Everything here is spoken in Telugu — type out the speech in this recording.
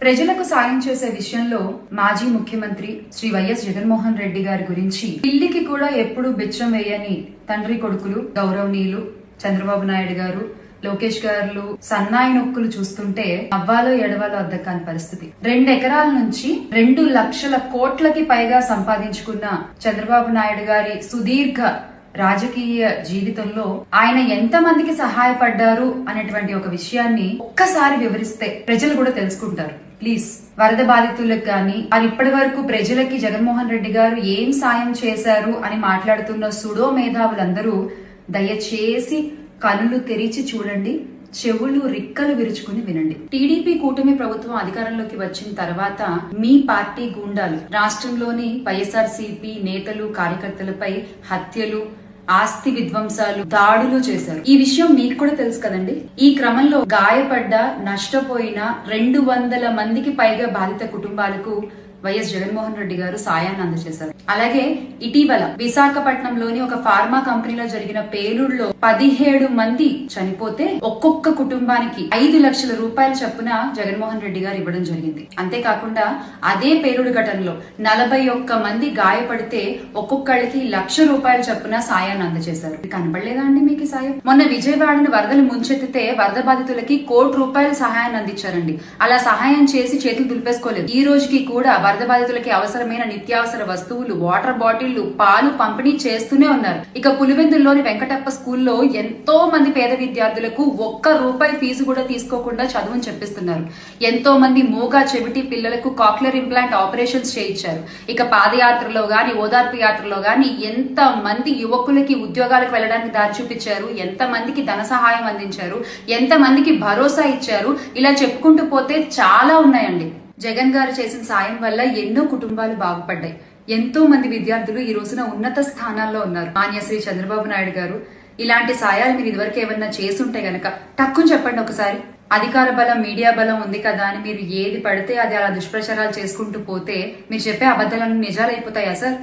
ప్రజలకు సాయం చేసే విషయంలో మాజీ ముఖ్యమంత్రి శ్రీ వైఎస్ జగన్మోహన్ రెడ్డి గారి గురించి పిల్లికి కూడా ఎప్పుడు బిచ్చం వేయని తండ్రి కొడుకులు గౌరవనీయులు చంద్రబాబు నాయుడు గారు, లోకేష్ గారు సన్నాయి నొక్కులు చూస్తుంటే అవ్వాలో ఎడవాలో అర్థం కాని పరిస్థితి. 2 ఎకరాల నుంచి 2 లక్షల కోట్లకి పైగా సంపాదించుకున్న చంద్రబాబు నాయుడు గారి సుదీర్ఘ రాజకీయ జీవితంలో ఆయన ఎంత మందికి సహాయపడ్డారు అనేటువంటి ఒక విషయాన్ని ఒక్కసారి వివరిస్తే ప్రజలు కూడా తెలుసుకుంటారు. ప్లీజ్, వరద బాధితులకు గాని ఇప్పటి వరకు ప్రజలకి జగన్మోహన్ రెడ్డి గారు ఏం సాయం చేశారు అని మాట్లాడుతున్న సుడో మేధావులందరూ దయచేసి కనులు తెరిచి చూడండి, చెవులు రిక్కలు విరుచుకుని వినండి. టీడీపీ కూటమి ప్రభుత్వం అధికారంలోకి వచ్చిన తర్వాత మీ పార్టీ గూండాలు రాష్ట్రంలోని వైఎస్ఆర్సీపీ నేతలు కార్యకర్తలపై హత్యలు, ఆస్తి విధ్వంసాలు, దాడులు చేశారు. ఈ విషయం మీకు కూడా తెలుసు కదండి. ఈ క్రమంలో గాయపడ్డ, నష్టపోయిన 200 మందికి పైగా బాధిత కుటుంబాలకు వైఎస్ జగన్మోహన్ రెడ్డి గారు సాయాన్ని అందజేశారు. అలాగే ఇటీవల విశాఖపట్నంలోని ఒక ఫార్మా కంపెనీలో జరిగిన పేలుడులో 17 మంది చనిపోతే ఒక్కొక్క కుటుంబానికి 5 లక్షల రూపాయల చొప్పున జగన్మోహన్ రెడ్డి గారు ఇవ్వడం జరిగింది. అంతేకాకుండా అదే పేలుడు ఘటనలో 41 మంది గాయపడితే ఒక్కొక్కళ్ళకి 1 లక్ష రూపాయల చొప్పున సాయాన్ని అందజేశారు. కనబడలేదా అండి మీకు సాయం? మొన్న విజయవాడను వరదలు ముంచెత్తితే వరద బాధితులకి 1 కోటి రూపాయల సహాయాన్ని అందించారండి. అలా సహాయం చేసి చేతులు దులిపేసుకోలేదు. ఈ రోజుకి కూడా వరద బాధితులకి అవసరమైన నిత్యావసర వస్తువులు, వాటర్ బాటిళ్లు, పాలు పంపిణీ చేస్తూనే ఉన్నారు. ఇక పులివెందుల్లోని వెంకటప్ప స్కూల్లో ఎంతో మంది పేద విద్యార్థులకు 1 రూపాయి ఫీజు కూడా తీసుకోకుండా చదువుని చెప్పిస్తున్నారు. ఎంతో మంది మూగా చెవిటి పిల్లలకు కాక్లియర్ ఇంప్లాంట్ ఆపరేషన్స్ చేయించారు. ఇక పాదయాత్రలో గాని, ఓదార్పు యాత్రలో గాని ఎంత మంది యువకులకి ఉద్యోగాలకు వెళ్ళడానికి దారి చూపించారు, ఎంత మందికి ధన సహాయం అందించారు, ఎంత మందికి భరోసా ఇచ్చారు. ఇలా చెప్పుకుంటూ పోతే చాలా ఉన్నాయండి. జగన్ గారు చేసిన సాయం వల్ల ఎన్నో కుటుంబాలు బాగుపడ్డాయి. ఎంతో మంది విద్యార్థులు ఈ రోజున ఉన్నత స్థానాల్లో ఉన్నారు. మాన్యశ్రీ చంద్రబాబు నాయుడు గారు ఇలాంటి సాయాలు మీరు ఇదివరకు ఏమన్నా చేసుంటే గనక టక్కుని చెప్పండి ఒకసారి. అధికార బలం, మీడియా బలం ఉంది కదా అని మీరు ఏది పడితే అది అలా దుష్ప్రచారాలు చేసుకుంటూ పోతే మీరు చెప్పే అబద్ధాలన్నీ నిజాలు అయిపోతాయా సార్?